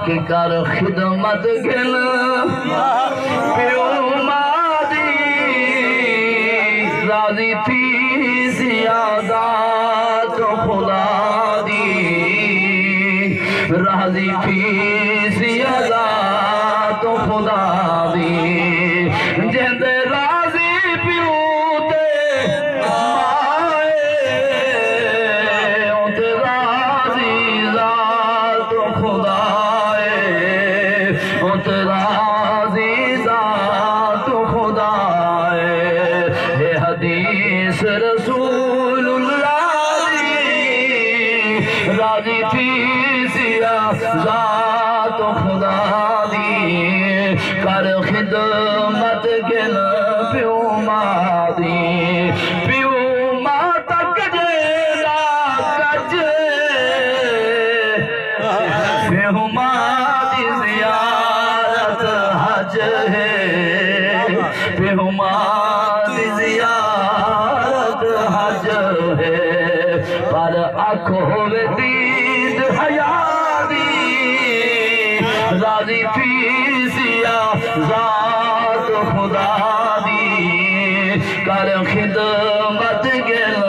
कि कर खिदमत गिन प्यो मादी राजी थी ज़ियादा तो खुदा दी राजी थी ज़ियादा तो खुदा दी जिंद राजी प्यो ते माए उते राजी ज़ात खुदाए उते राजी ज़ात खुदाए ये हदीस रसूलुल्लाह राजी थी ज़ात खुदा दी कर खिदमत गिन प्यो मादी प्यो माता कजेला कजे प्यो मादी ज़ियारत हज है प्यो मादी ज़ियारत हज है पर आँखों में दीद हया राजी थी ज़ात खुदा दी कर खिदमत गिन